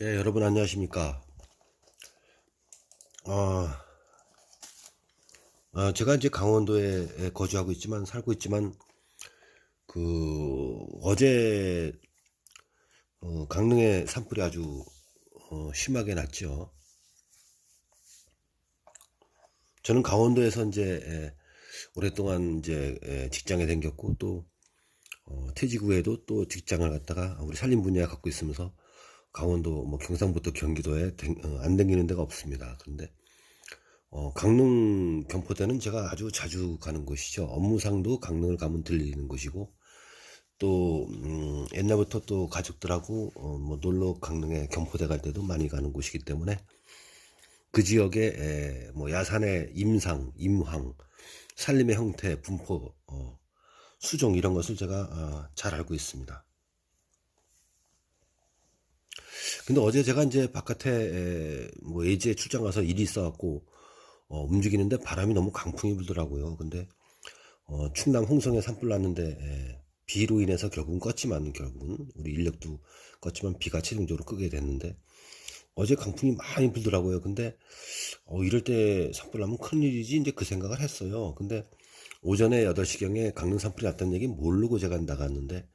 예, 여러분 안녕하십니까? 어, 제가 이제 강원도에 거주하고 있지만, 살고 있지만, 어제, 강릉에 산불이 아주, 심하게 났죠. 저는 강원도에서 이제, 오랫동안 이제, 직장에 다녔고, 또, 퇴직 후에도 또 직장을 갖다가 우리 산림 분야 갖고 있으면서, 강원도, 뭐, 경상부터 경기도에 안 다니는 데가 없습니다. 그런데, 강릉 경포대는 제가 아주 자주 가는 곳이죠. 업무상도 강릉을 가면 들리는 곳이고, 또 옛날부터 또 가족들하고 뭐 놀러 강릉에 경포대 갈 때도 많이 가는 곳이기 때문에 그 지역에 뭐 야산의 임상, 임황, 산림의 형태, 분포, 수종 이런 것을 제가 잘 알고 있습니다. 근데 어제 제가 이제 바깥에 뭐 예지에 출장 가서 일이 있어갖고 움직이는데 바람이 너무 강풍이 불더라고요. 근데 충남 홍성에 산불 났는데 비로 인해서 결국은 껐지만 결국은 우리 인력도 껐지만 비가 최종적으로 끄게 됐는데 어제 강풍이 많이 불더라고요. 근데 이럴 때 산불 나면 큰일이지 이제 그 생각을 했어요. 근데 오전에 8시경에 강릉 산불이 났다는 얘기 모르고 제가 나갔는데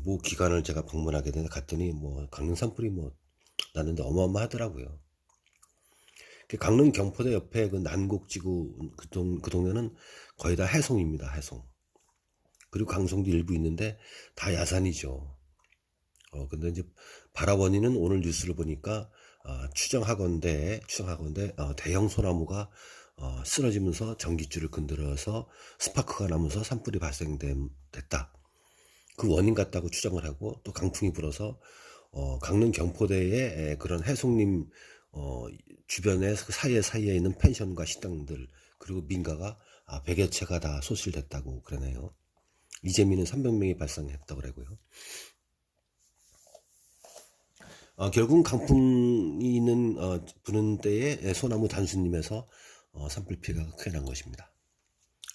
모 기관을 제가 방문하게 되는데 갔더니 뭐 강릉 산불이 뭐 났는데 어마어마하더라고요. 그 강릉 경포대 옆에 그 난곡지구 그 동네는 거의 다 해송입니다. 해송. 그리고 강성도 일부 있는데 다 야산이죠. 근데 이제 발화 원인은 오늘 뉴스를 보니까 추정하건대 대형 소나무가 쓰러지면서 전기줄을 건드려서 스파크가 나면서 산불이 발생됐다. 그 원인 같다고 추정을 하고 또 강풍이 불어서 강릉 경포대의 그런 해송림 주변에 그 사이에 있는 펜션과 식당들 그리고 민가가 100여 채가 다 소실됐다고 그러네요. 이재민은 300명이 발생했다고 그러고요. 결국은 강풍이 있는 부는 때에 소나무 단수님에서 산불 피해가 크게 난 것입니다.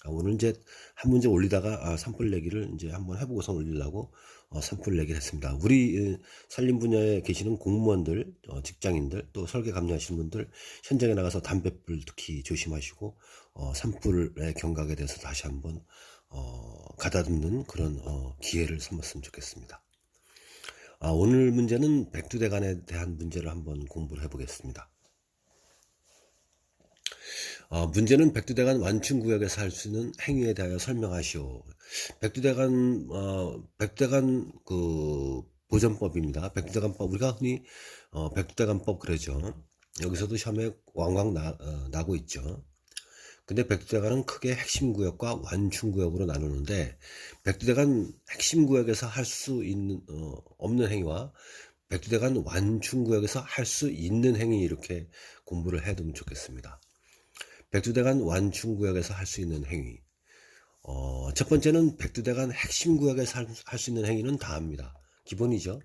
오늘 이제 한 문제 올리다가 산불 내기를 이제 한번 해보고서 올리려고 산불 내기를 했습니다. 우리 산림 분야에 계시는 공무원들, 직장인들, 또 설계 감리하시는 분들 현장에 나가서 담뱃불 특히 조심하시고 산불의 경각에 대해서 다시 한번 가다듬는 그런 기회를 삼았으면 좋겠습니다. 오늘 문제는 백두대간에 대한 문제를 한번 공부를 해보겠습니다. 문제는 백두대간 완충구역에서 할 수 있는 행위에 대하여 설명하시오. 백두대간 그 보전법입니다. 백두대간법 우리가 흔히 백두대간법 그러죠. 여기서도 시험에 왕왕 나고 있죠. 근데 백두대간은 크게 핵심 구역과 완충 구역으로 나누는데 백두대간 핵심 구역에서 할 수 있는 없는 행위와 백두대간 완충 구역에서 할 수 있는 행위 이렇게 공부를 해두면 좋겠습니다. 백두대간 완충 구역에서 할 수 있는 행위. 첫 번째는 백두대간 핵심 구역에서 할 수 있는 행위는 다 합니다. 기본이죠.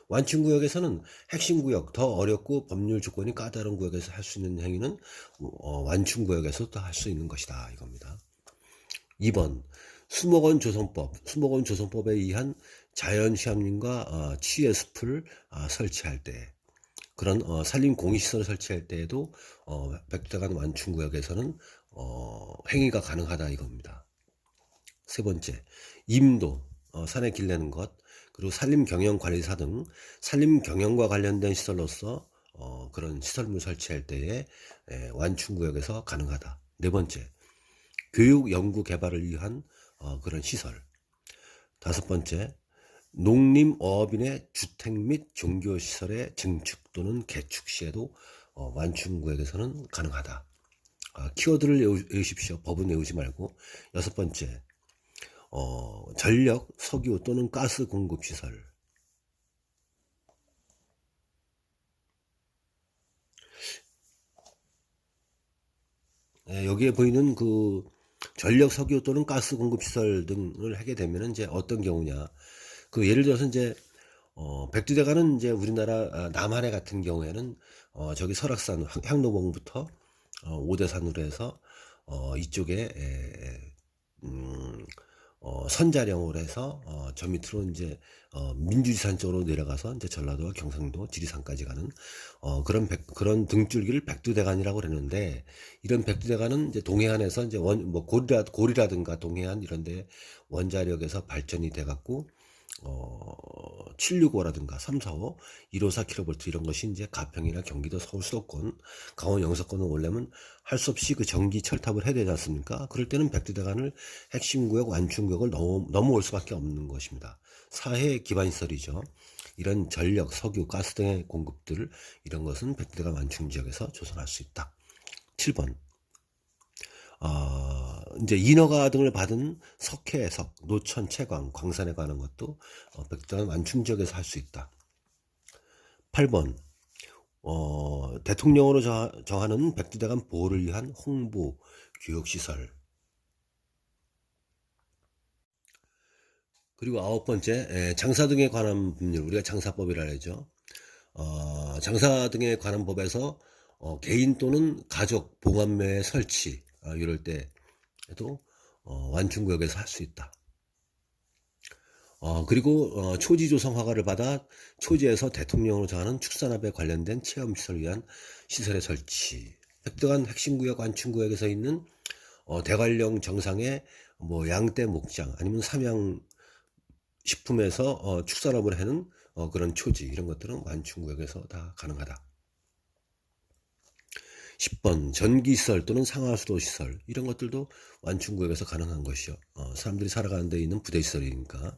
완충 구역에서는 핵심 구역, 더 어렵고 법률 조건이 까다로운 구역에서 할 수 있는 행위는 완충 구역에서 또 할 수 있는 것이다 이겁니다. 2번 수목원 조성법. 수목원 조성법에 의한 자연휴양림과 치유의 숲을 설치할 때 그런 산림 공익시설을 설치할 때에도 백두대간 완충구역에서는 행위가 가능하다 이겁니다. 세 번째, 임도, 산에 길 내는 것, 그리고 산림경영관리사 등 산림경영과 관련된 시설로서 그런 시설물 설치할 때에 완충구역에서 가능하다. 네 번째, 교육, 연구, 개발을 위한 그런 시설. 다섯 번째, 농림어업인의 주택 및 종교시설의 증축 또는 개축 시에도 완충구역에서는 가능하다. 키워드를 외우십시오. 법은 외우지 말고. 여섯 번째, 전력, 석유 또는 가스 공급시설. 여기에 보이는 그 전력, 석유 또는 가스 공급시설 등을 하게 되면 이제 어떤 경우냐. 그 예를 들어서 이제 백두대간은 이제 우리나라 남한해 같은 경우에는 저기 설악산 향로봉부터 오대산으로 해서 이쪽에 선자령으로 해서 저 밑으로 이제 민주지산 쪽으로 내려가서 이제 전라도와 경상도, 지리산까지 가는 그런 등줄기를 백두대간이라고 그러는데, 이런 백두대간은 이제 동해안에서 이제 고리라든가 동해안 이런데 원자력에서 발전이 돼 갖고 765라든가 345, 154kV 이런 것이 이제 가평이나 경기도, 서울 수도권, 강원 영서권을 오려면 할 수 없이 그 전기 철탑을 해야 되지 않습니까? 그럴 때는 백두대간을 핵심 구역, 완충 구역을 넘어올 수밖에 없는 것입니다. 사회 기반 시설이죠. 이런 전력, 석유, 가스 등의 공급들, 이런 것은 백두대간 완충 지역에서 조성할 수 있다. 7번. 이제 인허가 등을 받은 석회, 노천, 채광, 광산에 관한 것도 백두대간 완충 지역에서 할 수 있다. 8번. 대통령으로 정하는 백두대간 보호를 위한 홍보, 교육시설. 그리고 9번째, 장사 등에 관한 법률, 우리가 장사법이라 하죠. 장사 등에 관한 법에서 개인 또는 가족 봉합매 설치, 이럴 때에도 완충구역에서 할 수 있다. 그리고 초지 조성 허가를 받아 초지에서 대통령으로 정하는 축산업에 관련된 체험시설을 위한 시설의 설치. 백두대간 핵심구역, 완충구역에서 있는 대관령 정상에 뭐 양떼 목장 아니면 삼양식품에서 축산업을 하는 그런 초지, 이런 것들은 완충구역에서 다 가능하다. 10번 전기시설 또는 상하수도시설, 이런 것들도 완충구역에서 가능한 것이요. 사람들이 살아가는 데 있는 부대시설이니까.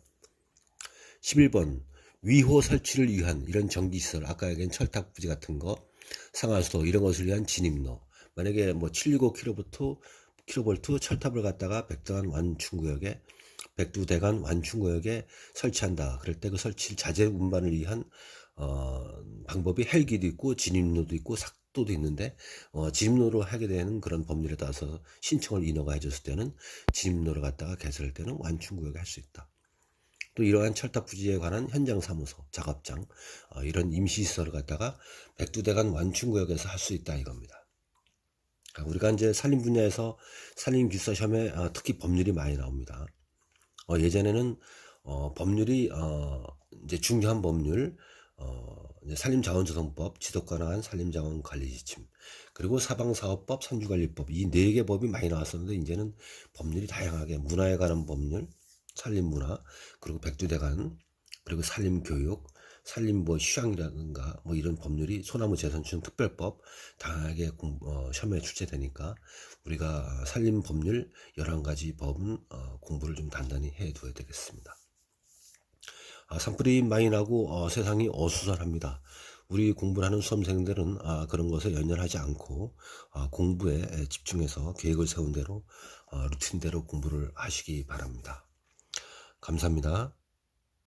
11번 위호 설치를 위한 이런 전기시설, 아까 얘기한 철탑부지 같은 거, 상하수도 이런 것을 위한 진입로, 만약에 뭐 765kV 철탑을 갖다가 백두대간 완충구역에 설치한다. 그럴 때 그 설치 자재 운반을 위한 방법이 헬기도 있고 진입로도 있고 삭도도 있는데, 진입로로 하게 되는 그런 법률에 따라서 신청을 인허가 해줬을 때는 진입로를 갖다가 개설할 때는 완충구역에 할 수 있다. 또 이러한 철탑 부지에 관한 현장 사무소, 작업장, 이런 임시시설을 갖다가 백두대간 완충구역에서 할 수 있다 이겁니다. 우리가 이제 산림 분야에서 산림기술사 시험에 특히 법률이 많이 나옵니다. 예전에는 법률이 이제 중요한 법률, 이제 산림자원조성법, 지속가능한 산림자원관리지침, 그리고 사방사업법, 산주관리법, 이 4개 법이 많이 나왔었는데, 이제는 법률이 다양하게 문화에 관한 법률, 산림문화, 그리고 백두대간, 그리고 산림교육, 산림 휴양이라든가 이런 법률이, 소나무 재선충 특별법 다양하게 시험에 출제되니까 우리가 산림 법률 11가지 법은 공부를 좀 단단히 해 둬야 되겠습니다. 산불이 많이 나고 세상이 어수선합니다. 우리 공부를 하는 수험생들은 그런 것에 연연하지 않고 공부에 집중해서 계획을 세운 대로 루틴대로 공부를 하시기 바랍니다. 감사합니다.